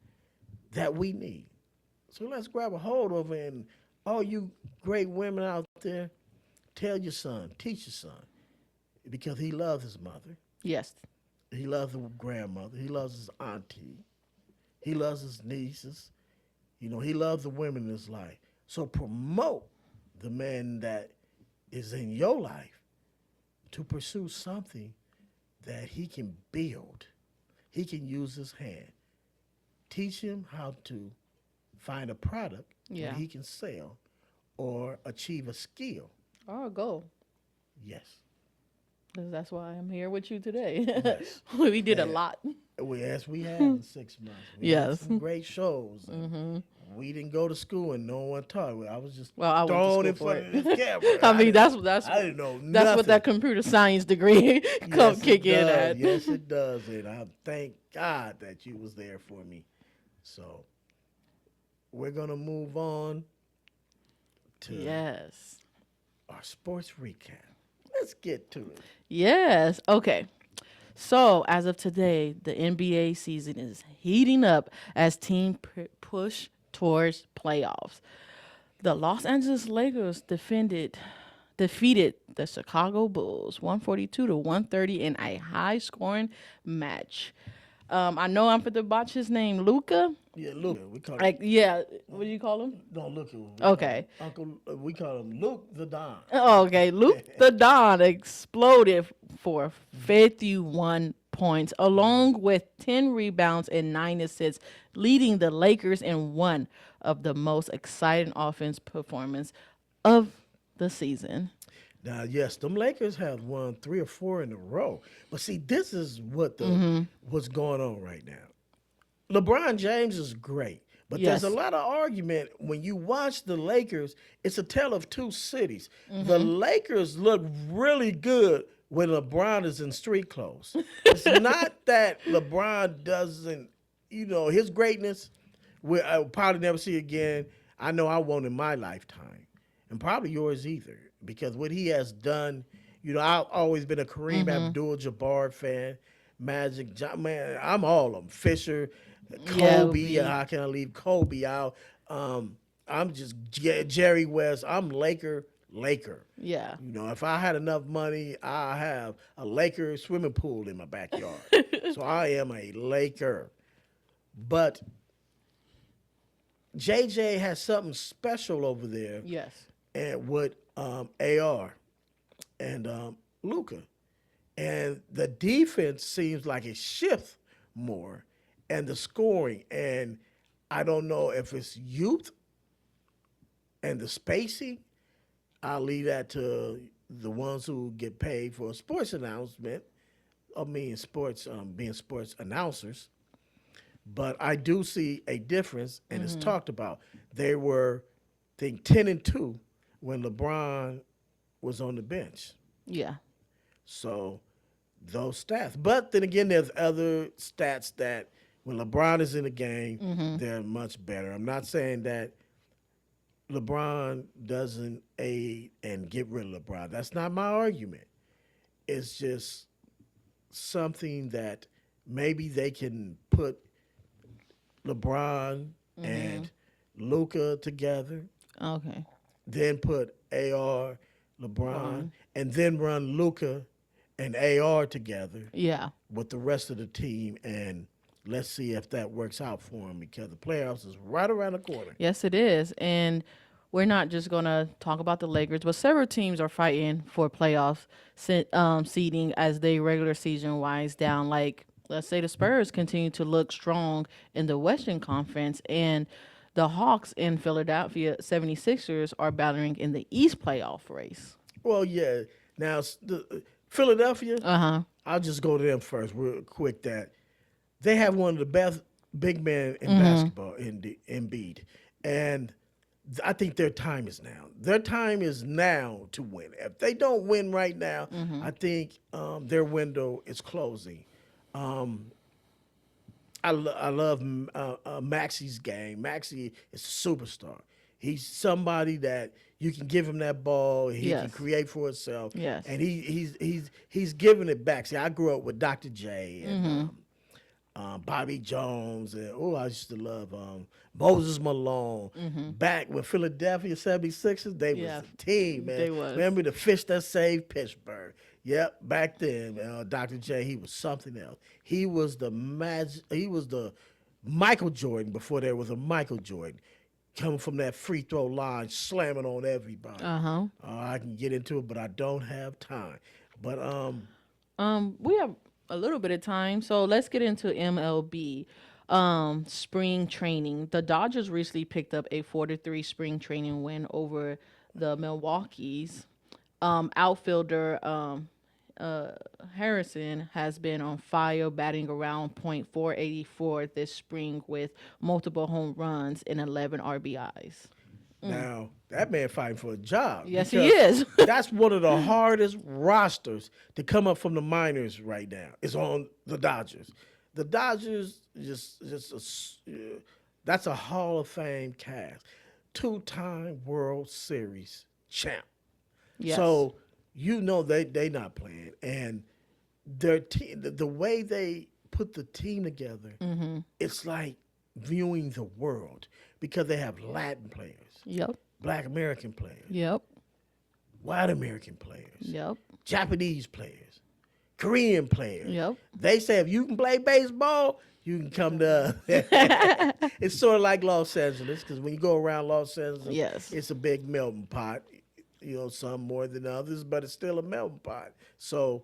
that we need. So let's grab a hold of it. And all you great women out there, tell your son, teach your son, because he loves his mother. Yes. He loves the grandmother. He loves his auntie. He loves his nieces. He loves the women in his life. So promote the man that is in your life to pursue something that he can build. He can use his hand. Teach him how to find a product that Yeah. he can sell or achieve a skill. Or a goal. Yes. 'Cause that's why I'm here with you today. Yes. We did a And lot. as we have in 6 months, we had Yes. some great shows. And we didn't go to school and no one taught. I was just Well, I went to thrown school in for front of this it. camera. I mean, I didn't know that's what nothing. that computer science degree come Yes, kick it in does. at. Yes, it does. And I thank God that you was there for me. So we're gonna move on to Yes. our sports recap. Let's get to it. Yes. Okay. So, as of today, the NBA season is heating up as teams push towards playoffs. The Los Angeles Lakers defeated the Chicago Bulls 142 to 130 in a high-scoring match. I know I'm for to botch his name, Luca. Yeah, Luke. We call him. Like, yeah, what do you call him? Don't look at. Okay. Uncle. We call him Luke the Don. Oh, okay, Luke the Don exploded for 51 points, along with 10 rebounds and 9 assists, leading the Lakers in one of the most exciting offense performance of the season. Now, yes, them Lakers have won 3 or 4 in a row. But see, this is what's going on right now. LeBron James is great, but Yes. there's a lot of argument when you watch the Lakers. It's a tale of two cities. The Lakers look really good when LeBron is in street clothes. It's not that LeBron doesn't, his greatness. I'll probably never see again. I know I won't in my lifetime, and probably yours either, because what he has done. I've always been a Kareem Abdul-Jabbar fan. Magic, man, I'm all of them. Fisher, Yeah, Kobe. How can I leave Kobe out? I'm just Jerry West. I'm Laker. Yeah. If I had enough money, I have a Laker swimming pool in my backyard. So I am a Laker. But JJ has something special over there, Yes. and with AR and Luca. And the defense seems like it shifts more, and the scoring. And I don't know if it's youth and the spacing. I'll leave that to the ones who get paid for a sports announcement. I mean, being sports announcers. But I do see a difference, and it's talked about. They were, I think, 10-2 when LeBron was on the bench. Yeah. So those stats. But then again, there's other stats that when LeBron is in the game, they're much better. I'm not saying that LeBron doesn't aid and get rid of LeBron. That's not my argument. It's just something that maybe they can put LeBron and Luca together, Okay. then put AR, LeBron, and then run Luca and AR together Yeah. with the rest of the team, and let's see if that works out for them, because the playoffs is right around the corner. Yes, it is. And we're not just going to talk about the Lakers, but several teams are fighting for playoff seeding as the regular season winds down. Like, let's say the Spurs continue to look strong in the Western Conference, and the Hawks and Philadelphia 76ers are battling in the East playoff race. Well, yeah. Now, Philadelphia, Uh-huh. I'll just go to them first real quick, that they have one of the best big men in basketball, in Embiid. And I think their time is now. Their time is now to win. If they don't win right now, I think their window is closing. I love Maxi's game. Maxi is a superstar. He's somebody that you can give him that ball. He can Yes. create for himself. Yes. And he's giving it back. See, I grew up with Dr. J and Bobby Jones, and I used to love Moses Malone. Back when Philadelphia 76ers, they Yeah. was a team, man. They was. Remember the fish that saved Pittsburgh. Yep, back then, Dr. J, he was something else. He was the He was the Michael Jordan before there was a Michael Jordan, coming from that free throw line, slamming on everybody. Uh huh. I can get into it, but I don't have time. But We have a little bit of time, so let's get into MLB. Spring training. The Dodgers recently picked up a 4-3 spring training win over the Milwaukee's. Outfielder uh, Harrison has been on fire, batting around .484 this spring with multiple home runs and 11 RBIs. now that man fighting for a job Yes, he because is. that's one of the hardest rosters to come up from the minors right now. Is on the Dodgers. The Dodgers that's a Hall of Fame cast, 2-time World Series champ. Yes. So you know they not playing, and their team, the way they put the team together, it's like viewing the world because they have Latin players, Yep. Black American players, Yep. White American players, Yep. Japanese players, Korean players. Yep. They say if you can play baseball, you can come to. It's sort of like Los Angeles because when you go around Los Angeles, Yes. it's a big melting pot. You know, some more than others, but it's still a melting pot. So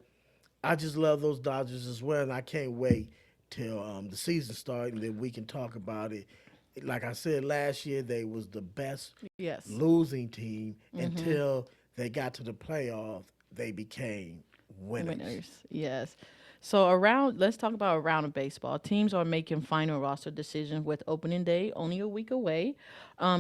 I just love those Dodgers as well, and I can't wait till the season starts and then we can talk about it. Like I said last year, they was the best Yes. losing team until they got to the playoffs. They became winners. Winners. Yes. So around, let's talk about around of baseball. Teams are making final roster decisions with opening day only a week away.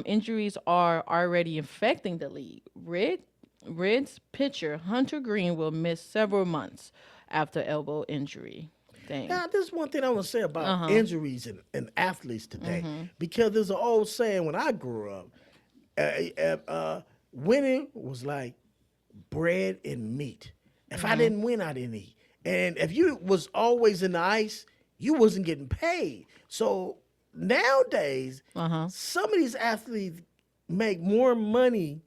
Injuries are already infecting the league. Reds pitcher Hunter Green will miss several months after elbow injury. Dang. Now, this is one thing I want to say about injuries and athletes today, because there's an old saying when I grew up, winning was like bread and meat. If I didn't win, I didn't eat. And if you was always in the ice, you wasn't getting paid. So nowadays, some of these athletes make more money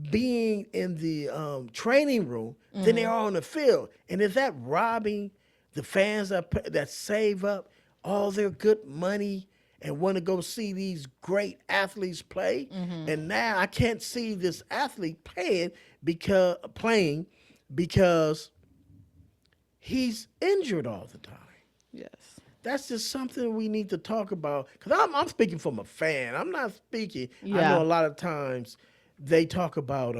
being in the training room than they are on the field. And is that robbing the fans that save up all their good money and want to go see these great athletes play? And now I can't see this athlete playing because he's injured all the time. Yes. That's just something we need to talk about. Because I'm speaking from a fan. I'm not speaking. I Yeah. know a lot of times they talk about,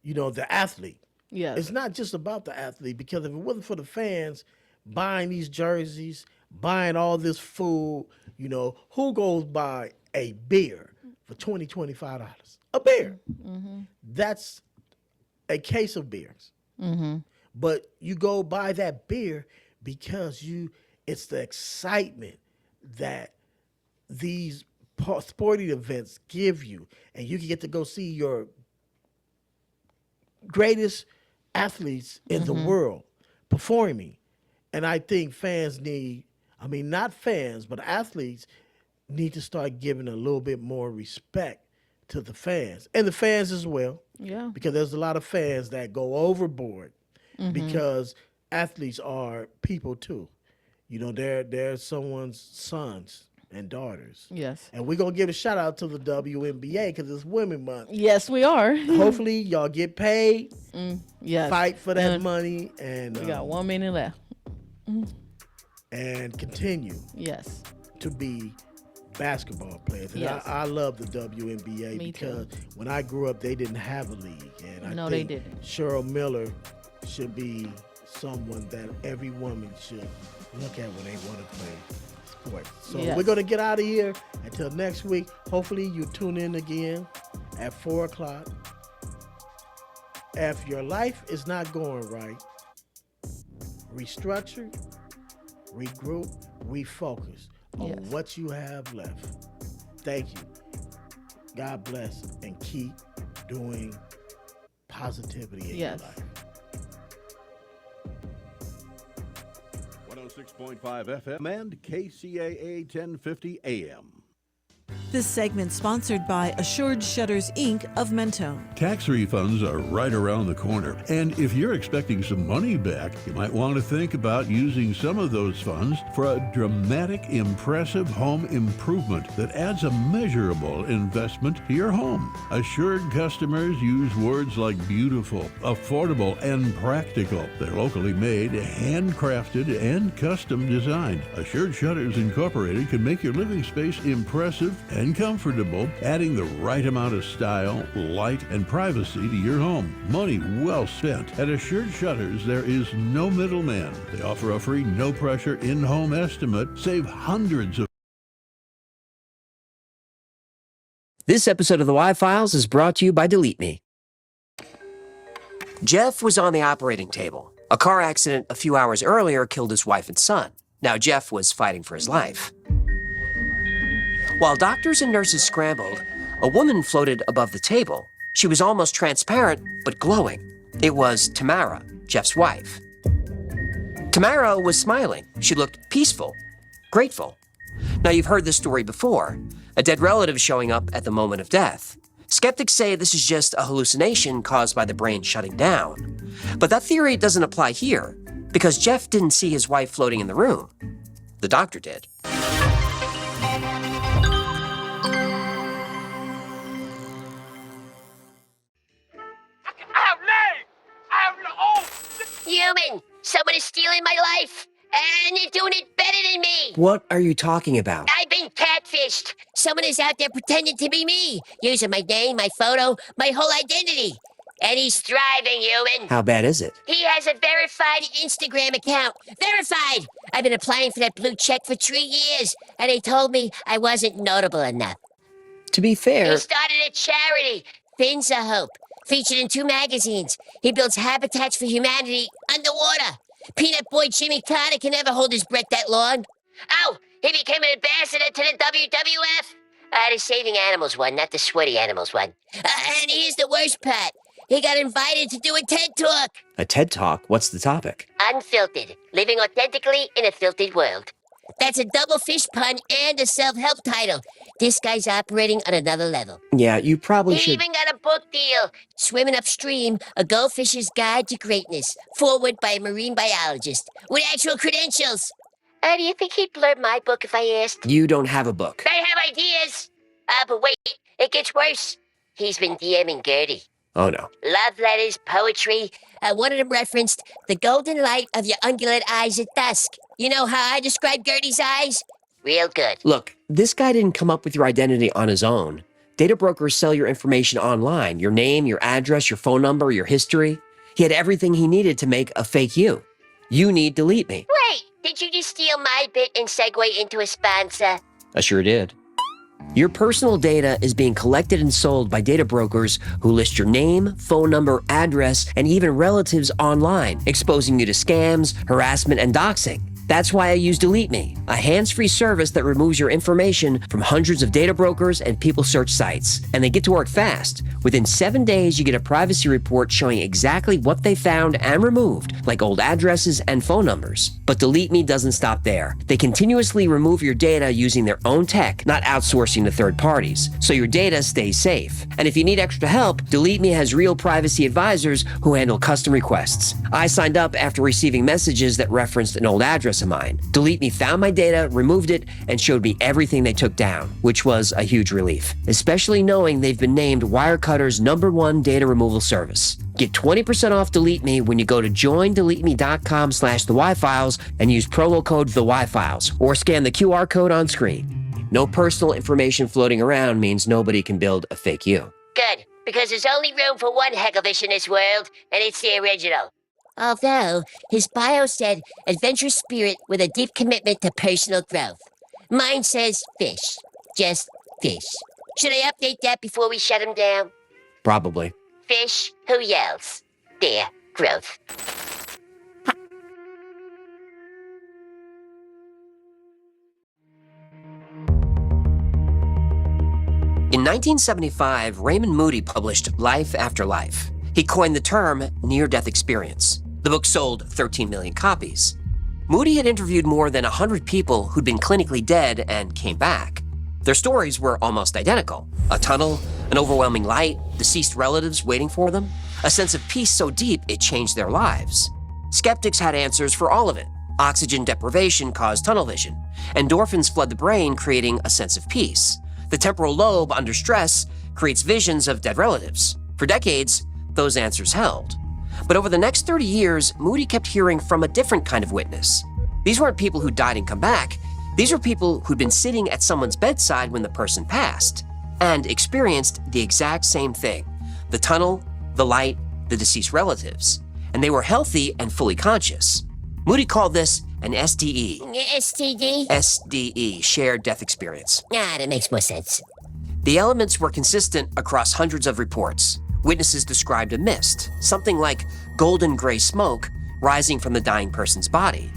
the athlete. Yes. It's not just about the athlete, because if it wasn't for the fans buying these jerseys, buying all this food, who goes buy a beer for $25? A beer. That's a case of beers. But you go buy that beer because it's the excitement that these sporting events give you, and you can get to go see your greatest athletes in the world performing. And I think not fans, but athletes need to start giving a little bit more respect to the fans and the fans as well. Yeah. Because there's a lot of fans that go overboard because athletes are people too. They're someone's sons and daughters. Yes. And we're going to give a shout out to the WNBA because it's Women Month. Yes, we are. Hopefully y'all get paid, Yes. fight for that And money, and we got 1 minute left. and continue Yes. to be basketball players. And Yes. I love the WNBA Me because too. when I grew up, they didn't have a league. And I No, think they didn't. Cheryl Miller should be someone that every woman should look at when they want to play sports. So Yes. we're going to get out of here until next week. Hopefully you tune in again at 4 o'clock. If your life is not going right, restructure, regroup, refocus on Yes. what you have left. Thank you. God bless, and keep doing positivity in Yes. your life. 106.5 FM and KCAA 1050 AM. This segment sponsored by Assured Shutters, Inc. of Mentone. Tax refunds are right around the corner, and if you're expecting some money back, you might want to think about using some of those funds for a dramatic, impressive home improvement that adds a measurable investment to your home. Assured customers use words like beautiful, affordable, and practical. They're locally made, handcrafted, and custom designed. Assured Shutters Incorporated can make your living space impressive and comfortable, adding the right amount of style, light, and privacy to your home. Money well spent. At Assured Shutters, there is no middleman. They offer a free, no-pressure in-home estimate. Save hundreds of. This episode of the Y-Files is brought to you by Delete Me. Jeff was on the operating table. A car accident a few hours earlier killed his wife and son. Now Jeff was fighting for his life. While doctors and nurses scrambled, a woman floated above the table. She was almost transparent, but glowing. It was Tamara, Jeff's wife. Tamara was smiling. She looked peaceful, grateful. Now, you've heard this story before, a dead relative showing up at the moment of death. Skeptics say this is just a hallucination caused by the brain shutting down. But that theory doesn't apply here, because Jeff didn't see his wife floating in the room. The doctor did. Human, someone is stealing my life, and they're doing it better than me. What are you talking about? I've been catfished. Someone is out there pretending to be me, using my name, my photo, my whole identity. And he's thriving, human. How bad is it? He has a verified Instagram account. Verified! I've been applying for that blue check for 3 years, and they told me I wasn't notable enough. To be fair, He started a charity, Fins of Hope, featured in 2 magazines. He builds habitats for humanity underwater. Peanut Boy Jimmy Carter can never hold his breath that long. Oh, he became an ambassador to the WWF. The Saving Animals one, not the Sweaty Animals one. And here's the worst part. He got invited to do a TED Talk. a TED Talk. What's the topic? Unfiltered, living authentically in a filtered world. That's a double fish pun and a self-help title. This guy's operating on another level. Yeah, you probably He should. even got a book deal. Swimming Upstream, A Goldfish's Guide to Greatness. Forward by a marine biologist. With actual credentials. Do you think he'd blurb my book if I asked? You don't have a book. I have ideas. But wait, it gets worse. He's been DMing Gertie. Oh, no. Love letters, poetry. One of them referenced the golden light of your ungulate eyes at dusk. You know how I describe Gertie's eyes? Real good. Look, this guy didn't come up with your identity on his own. Data brokers sell your information online. Your name, your address, your phone number, your history. He had everything he needed to make a fake you. You need Delete Me. Wait, did you just steal my bit and segue into a sponsor? I sure did. Your personal data is being collected and sold by data brokers who list your name, phone number, address, and even relatives online, exposing you to scams, harassment, and doxing. That's why I use Delete Me, a hands-free service that removes your information from hundreds of data brokers and people search sites. And they get to work fast. Within 7 days, you get a privacy report showing exactly what they found and removed, like old addresses and phone numbers. But Delete Me doesn't stop there. They continuously remove your data using their own tech, not outsourcing to third parties, so your data stays safe. And if you need extra help, Delete Me has real privacy advisors who handle custom requests. I signed up after receiving messages that referenced an old address of mine. Delete Me found my data, removed it, and showed me everything they took down, which was a huge relief, especially knowing they've been named Wirecutter's #1 data removal service. Get 20% off Delete Me when you go to joindeleteme.com/theyfiles and use promo code TheYFiles or scan the QR code on screen. No personal information floating around means nobody can build a fake you. Good, because there's only room for one Hecklefish in this world, and it's the original. Although, his bio said adventurous spirit with a deep commitment to personal growth. Mine says fish. Just fish. Should I update that before we shut him down? Probably. Fish who yells. Their growth. In 1975, Raymond Moody published Life After Life. He coined the term near-death experience. The book sold 13 million copies. Moody had interviewed more than 100 people who'd been clinically dead and came back. Their stories were almost identical. A tunnel, an overwhelming light, deceased relatives waiting for them, a sense of peace so deep it changed their lives. Skeptics had answers for all of it. Oxygen deprivation caused tunnel vision. Endorphins flood the brain, creating a sense of peace. The temporal lobe, under stress, creates visions of dead relatives. For decades, those answers held. But over the next 30 years, Moody kept hearing from a different kind of witness. These weren't people who died and come back. These were people who'd been sitting at someone's bedside when the person passed and experienced the exact same thing: the tunnel, the light, the deceased relatives. And they were healthy and fully conscious. Moody called this an SDE. STD? SDE, shared death experience. That makes more sense. The elements were consistent across hundreds of reports. Witnesses described a mist, something like golden gray smoke, rising from the dying person's body.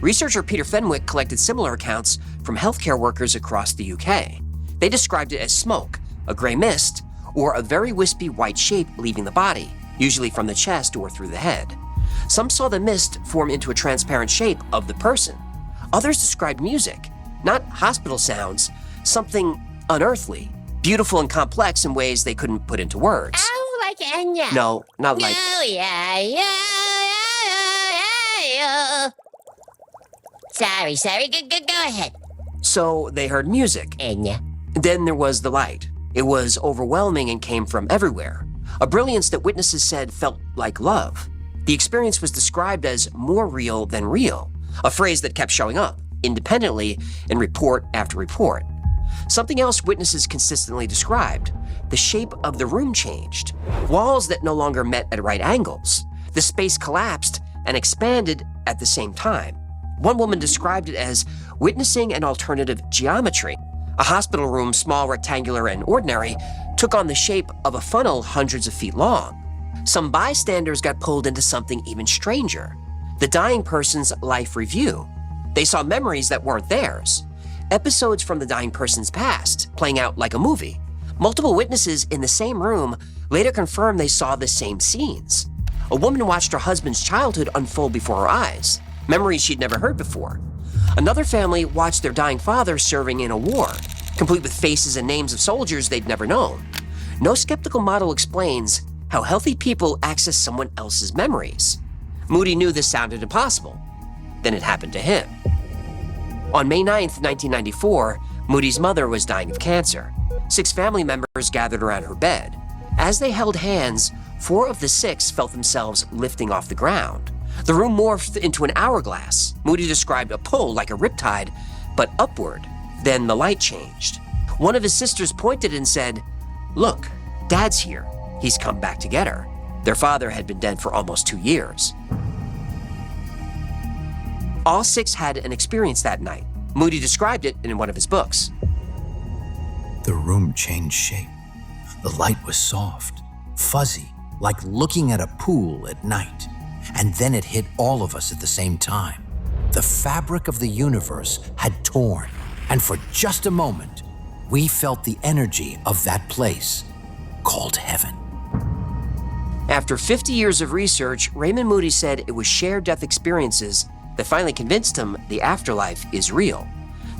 Researcher Peter Fenwick collected similar accounts from healthcare workers across the UK. They described it as smoke, a gray mist, or a very wispy white shape leaving the body, usually from the chest or through the head. Some saw the mist form into a transparent shape of the person. Others described music, not hospital sounds, something unearthly, beautiful and complex in ways they couldn't put into words. Oh, like Enya. No, not like... Oh, yeah. Sorry. Go ahead. So they heard music. Enya. Then there was the light. It was overwhelming and came from everywhere. A brilliance that witnesses said felt like love. The experience was described as more real than real, a phrase that kept showing up independently in report after report. Something else witnesses consistently described: the shape of the room changed. Walls that no longer met at right angles. The space collapsed and expanded at the same time. One woman described it as witnessing an alternative geometry. A hospital room, small, rectangular, and ordinary, took on the shape of a funnel hundreds of feet long. Some bystanders got pulled into something even stranger: the dying person's life review. They saw memories that weren't theirs. Episodes from the dying person's past, playing out like a movie. Multiple witnesses in the same room later confirmed they saw the same scenes. A woman watched her husband's childhood unfold before her eyes, memories she'd never heard before. Another family watched their dying father serving in a war, complete with faces and names of soldiers they'd never known. No skeptical model explains how healthy people access someone else's memories. Moody knew this sounded impossible. Then it happened to him. On May 9th, 1994, Moody's mother was dying of cancer. 6 family members gathered around her bed. As they held hands, 4 of the 6 felt themselves lifting off the ground. The room morphed into an hourglass. Moody described a pull like a riptide, but upward. Then the light changed. One of his sisters pointed and said, "Look, Dad's here. He's come back to get her." Their father had been dead for almost 2 years. All 6 had an experience that night. Moody described it in one of his books. The room changed shape. The light was soft, fuzzy, like looking at a pool at night. And then it hit all of us at the same time. The fabric of the universe had torn, and for just a moment, we felt the energy of that place called heaven. After 50 years of research, Raymond Moody said it was shared death experiences that finally convinced him the afterlife is real.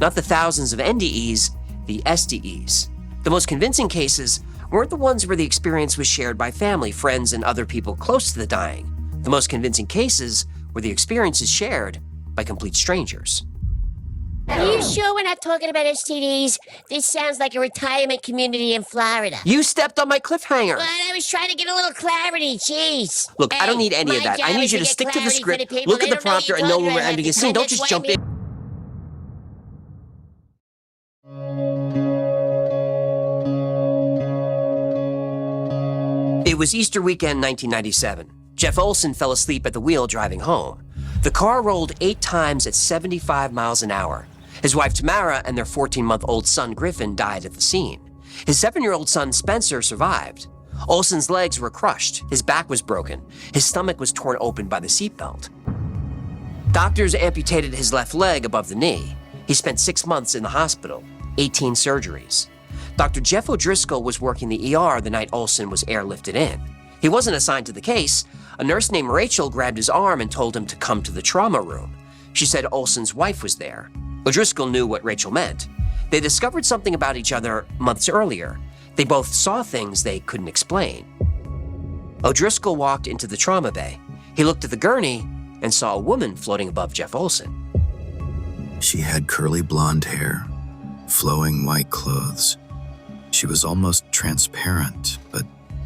Not the thousands of NDEs, the SDEs. The most convincing cases weren't the ones where the experience was shared by family, friends, and other people close to the dying. The most convincing cases were the experiences shared by complete strangers. Are you sure we're not talking about STDs? This sounds like a retirement community in Florida. You stepped on my cliffhanger. But I was trying to get a little clarity, jeez. Look, I don't Hey, need any of my that. I job need is you to get stick to the clarity for script, people. look They at the don't know what prompter, you're and know talking when we're about ending a half the scene. time. Don't That's just why jump I'm in. It was Easter weekend 1997. Jeff Olson fell asleep at the wheel driving home. The car rolled 8 times at 75 miles an hour. His wife Tamara and their 14-month-old son Griffin died at the scene. His 7-year-old son Spencer survived. Olson's legs were crushed, his back was broken, his stomach was torn open by the seatbelt. Doctors amputated his left leg above the knee. He spent 6 months in the hospital, 18 surgeries. Dr. Jeff O'Driscoll was working the ER the night Olson was airlifted in. He wasn't assigned to the case. A nurse named Rachel grabbed his arm and told him to come to the trauma room. She said Olson's wife was there. O'Driscoll knew what Rachel meant. They discovered something about each other months earlier. They both saw things they couldn't explain. O'Driscoll walked into the trauma bay. He looked at the gurney and saw a woman floating above Jeff Olson. She had curly blonde hair, flowing white clothes. She was almost transparent, but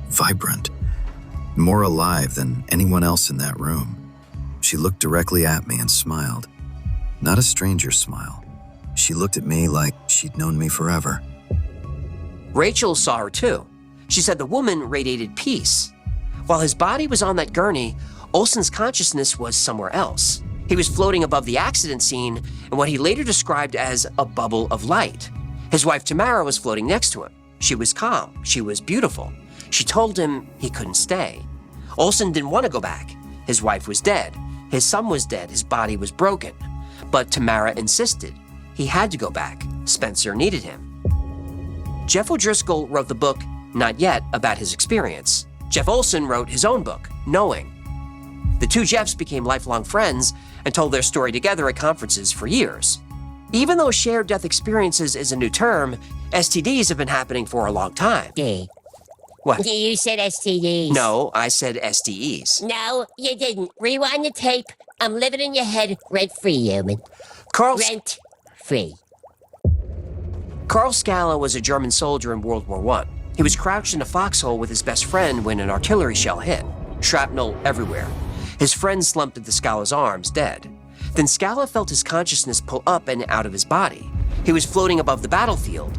vibrant, more alive than anyone else in that room. She looked directly at me and smiled. Not a stranger smile. She looked at me like she'd known me forever. Rachel saw her too. She said the woman radiated peace. While his body was on that gurney, Olson's consciousness was somewhere else. He was floating above the accident scene in what he later described as a bubble of light. His wife Tamara was floating next to him. She was calm. She was beautiful. She told him he couldn't stay. Olson didn't want to go back. His wife was dead. His son was dead. His body was broken. But Tamara insisted. He had to go back. Spencer needed him. Jeff O'Driscoll wrote the book, Not Yet, about his experience. Jeff Olson wrote his own book, Knowing. The two Jeffs became lifelong friends and told their story together at conferences for years. Even though shared death experiences is a new term, STDs have been happening for a long time. Yeah. What? You said STDs. No, I said SDEs. No, you didn't. Rewind the tape. I'm living in your head rent-free, human. Rent-free. Carl Scala was a German soldier in World War I. He was crouched in a foxhole with his best friend when an artillery shell hit. Shrapnel everywhere. His friend slumped into Scala's arms, dead. Then Scala felt his consciousness pull up and out of his body. He was floating above the battlefield.